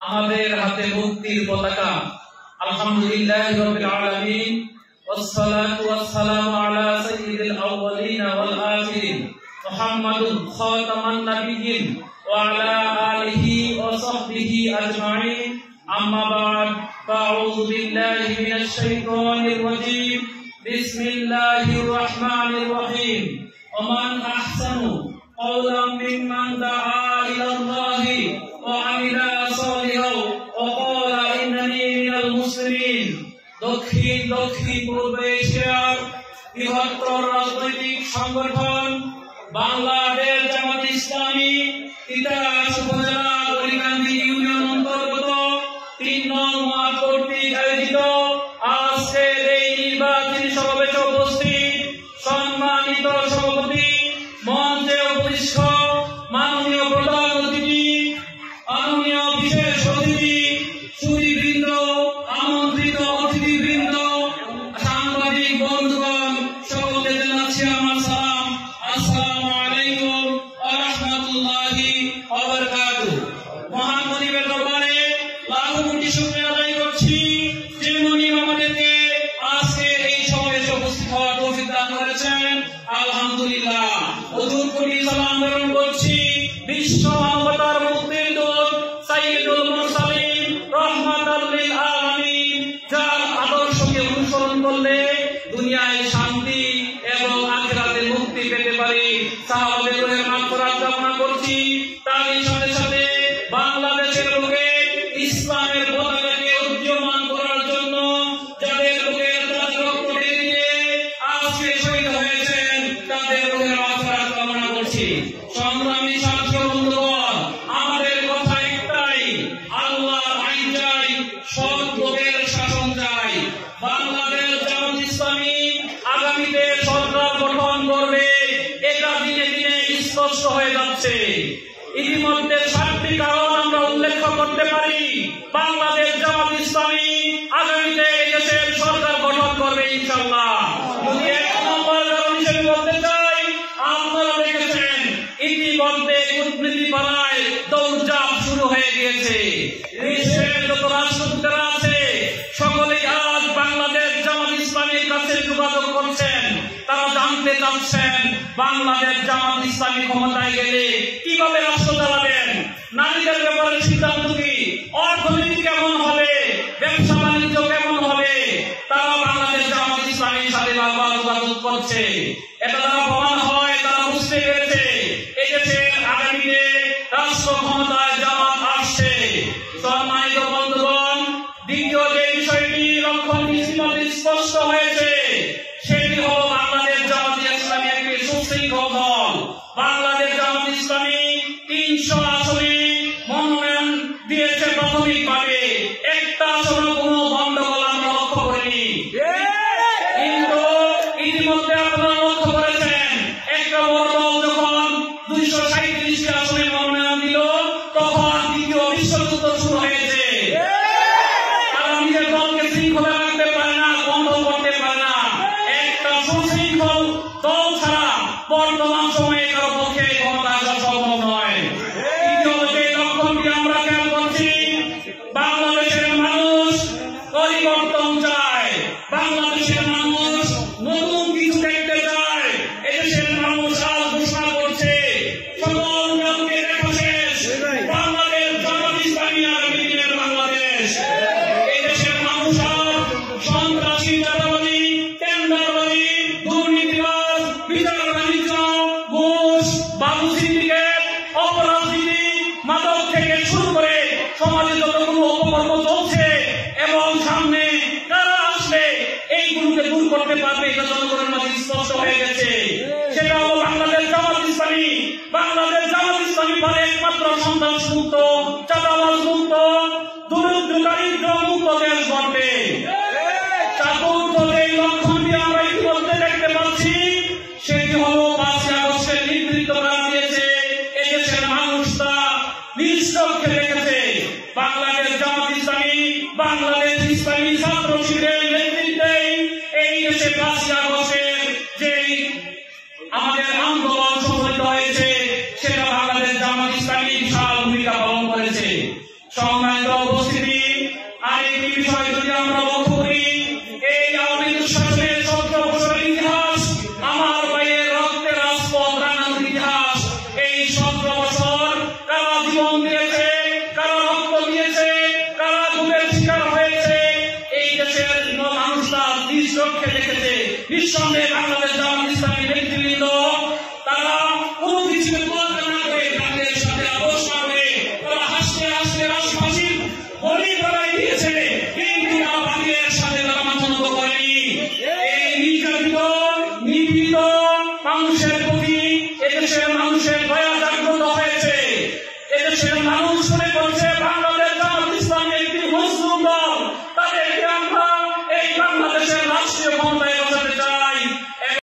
আমাদের হাতে মুক্তির পতাকা। আলহামদুলিল্লাহি রাব্বিল আলামিন, ওয়াসসালাতু ওয়াসসালামু আলা সাইয়্যিদিল আউওয়ালিন ওয়াল আখিরিন মুহাম্মাদুন খাতামান নাবিয়্যিন ওয়া আলা আলিহি ওয়া সাহবিহি আজমাইন। আম্মা বা'দ, ফাআউযু বিল্লাহি মিনাশ শাইতানির রাজীম। বিসমিল্লাহির রাহমানির রহিম। ওমান আহসানু قولا ممن دعا إلى الله وعمل صالحا وقال إنني من المسلمين। দক্ষিণ পূর্ব এশিয়ার বৃহত্তর রাজনৈতিক সংগঠন বাংলাদেশ জামাত ইসলামী তিতাস উপজেলা কলিকান্দি ইউনিয়ন অন্তর্গত ৩ নং ওয়ার্ড কর্তৃক আয়োজিত আজকের এই নির্বাচনী সমাবেশে উপস্থিত সম্মানিত সভাপতি, মঞ্চে উপবিষ্ট মাননীয় প্রধান অতিথি, মাননীয় বিশেষ অতিথি, সুধীবৃন্দ, আমন্ত্রিত অতিথিবৃন্দ, সাংবাদিক বন্ধুগণ, সকলকে জানাচ্ছি আমার সালাম। আসসালামু আলাইকুম ওয়া রাহমাতুল্লাহি ওয়া বারাকাতুহু। মহান মনিবের দরবারে লাখো কোটি শুকরিয়া আদায় করছি যে মনিব আমাদেরকে আজকে এই সমাবেশে উপস্থিত হওয়ার তৌফিক দান করেছেন। আলহামদুলিল্লাহ। দুরূদ কোটি সালাম প্রেরণ করছি বিশ্ব মানবতার মুক্তির দূত সাইয়্যিদুল মুরসালিন রাহমাতাল লিল আলামিন, যার আদর্শকে অনুসরণ করলে দুনিয়ায় শান্তি এবং আখিরাতে মুক্তি পেতে পারি। সাহাবাদের রূহের মাগফিরাত কামনা করছি। তারই সাথে সাথে বাংলাদেশের বুকে ইসলামের পতাকাকে উজ্জীবমান করার জন্য যাদের বুকের তাজা রক্ত দিয়ে আজকে শহীদ হয়েছেন তাদের রূহের মাগফিরাত কামনা করছি। সংগ্রামী সাথী বন্ধুগণ, আমাদের কথা একটাই, আল্লাহর আইন চাই, সৎ লোকের শাসন চাই। বাংলাদেশ জামাত ইসলামী আগামীতে সরকার গঠন করবে, এটা দিনে দিনে স্পষ্ট হয়ে যাচ্ছে। ইতিমধ্যে 7টি কারণ আমরা উল্লেখ করতে পারি বাংলাদেশ জামাত ইসলামী আগামীতে দেশের সরকার গঠন করবে ইনশাআল্লাহ। যদি 1 নম্বর কারণ হিসেবে বলতে চাই, আপনারা দেখেছেন ইতিমধ্যে কূটনীতি পাড়ায় দৌড়ঝাঁপ শুরু হয়ে গিয়েছে। বিশ্বের যত রাষ্ট্রদূতরা আছে সকলেই আজ বাংলাদেশ জামাত ইসলামীর কাছে যোগাযোগ করছেন। তারা জানতে চাচ্ছেন বাংলাদেশ জামাত ইসলামী ক্ষমতায় গেলে কিভাবে রাষ্ট্র চালাবেন, নারীদের ব্যাপারে সিদ্ধান্ত কি, অর্থনীতি কেমন হবে, ব্যবসা বাণিজ্য কেমন হবে। তারা বাংলাদেশ জামাত ইসলামীর সাথে বারবার যোগাযোগ করছে। এটা তারা প্রমাণ হয়, তারা বুঝতে পেরেছে এদেশে আগামীতে রাষ্ট্র ক্ষমতায় জামাত আসছে। সম্মানিত বন্ধুগণ, দ্বিতীয় যে বিষয়টি লক্ষণটি স্পষ্ট হয়েছে সেটি হল বাংলাদেশ জামাত ইসলামী একটি সুশৃঙ্খল দল। বাংলাদেশ জামাত ইসলামী 300 আসনে মনোনয়ন দিয়েছে প্রাথমিকভাবে, একটা আসনে কোনো গন্ডগোল আমরা লক্ষ্য করিনি। কিন্তু ইতিমধ্যে আপনারা লক্ষ্য করেছেন একটা বড় দল যখন 237টি আসনে মনোনয়ন দিল তখন দ্বিতীয় বিশ্বযুদ্ধ শুরু হয়েছে। তারা নিজের দলকে শৃঙ্খলা রাখতে পারে না, বন্ধ করতে পারে না। একটা সুশৃঙ্খল দল ছাড়া বর্তমান সময়ে কারো পক্ষে ক্ষমতা আসা সম্ভব নয়। তৃতীয় যে লক্ষণটি আমরা খেয়াল করছি, বাংলাদেশের মানুষ পরিবর্তন চায়, বাংলাদেশের মানুষ নতুন কিছু দেখতে চায়। এদেশের মানুষ আজ ঘোষণা করছে সকল দলকে দেখা শেষ, বাংলাদেশ জামাত ইসলামী আগামী দিনের বাংলাদেশ। এদেশের মানুষ আজ সন্ত্রাসী, চাঁদাবাজি, টেন্ডারবাজি, দুর্নীতিবাজ, বিচার বাণিজ্য, ঘুষ, বাবু সিন্ডিকেট, অপরাজনীতি, মাদক থেকে শুরু করে সমাজে যতগুলো অপকর্ম চলছে এবং সামনে কারা আসলে এইগুলোকে দূর করতে পারবে এটা জনগণের মাঝে স্পষ্ট হয়ে গেছে। সেটা হলো বাংলাদেশ জামাত ইসলামী। বাংলাদেশ জামাত ইসলামী পারে একমাত্র সন্ত্রাস মুক্ত, চাঁদাবাজ মুক্ত, দারিদ্র মুক্ত দেশ গড়বে। চতুর্থ যে লক্ষণটি আমরা ইতিমধ্যে দেখতে পাচ্ছি সেটি হল 5ই আগস্টের নির্ধারিত করা দিয়েছে। এদেশের মানুষ তা নিজ চোখে দেখেছে। বাংলাদেশ জামাত ইসলামী, বাংলাদেশ ইসলামী ছাত্র শিবিরের নেতৃত্বে এই দেশে 5ই আগস্টের যে আমাদের আন্দোলন সংঘটিত হয়েছে সেটা বাংলাদেশ জামাত ইসলামী বিশাল ভূমিকা পালন করেছে। সম্মানিত সম্মানিত উপস্থিতি, আরেকটি বিষয় যদি আমরা লক্ষ্য করি, এই আওয়ামী লীগ শাসনের 17 বছরের ইতিহাস আমার ভাইয়ের রক্তে রাজপথ রাঙানোর ইতিহাস। এই 17 বছর কারা জীবন দিয়েছে, কারা রক্ত দিয়েছে, কারা গুমের শিকার হয়েছে, এই দেশের মানুষরা নিজ চোখে দেখেছে। নিঃসন্দেহে বাংলাদেশ জামাত ইসলামী নেতৃবৃন্দ তারা কোনো কিছু তোয়াক্কা না করে তাদের সাথে আপোষ না করে তারা হাসতে হাসতে রাষ্ট্রবাসী বলি করাই দিয়েছে, কিন্তু তারা বাতিলের সাথে তারা মাথা নত করেনি। এই নির্যাতিত নিপীড়িত মানুষের প্রতি এদেশের মানুষের দয়া জাগ্রত হয়েছে। এদেশের মানুষ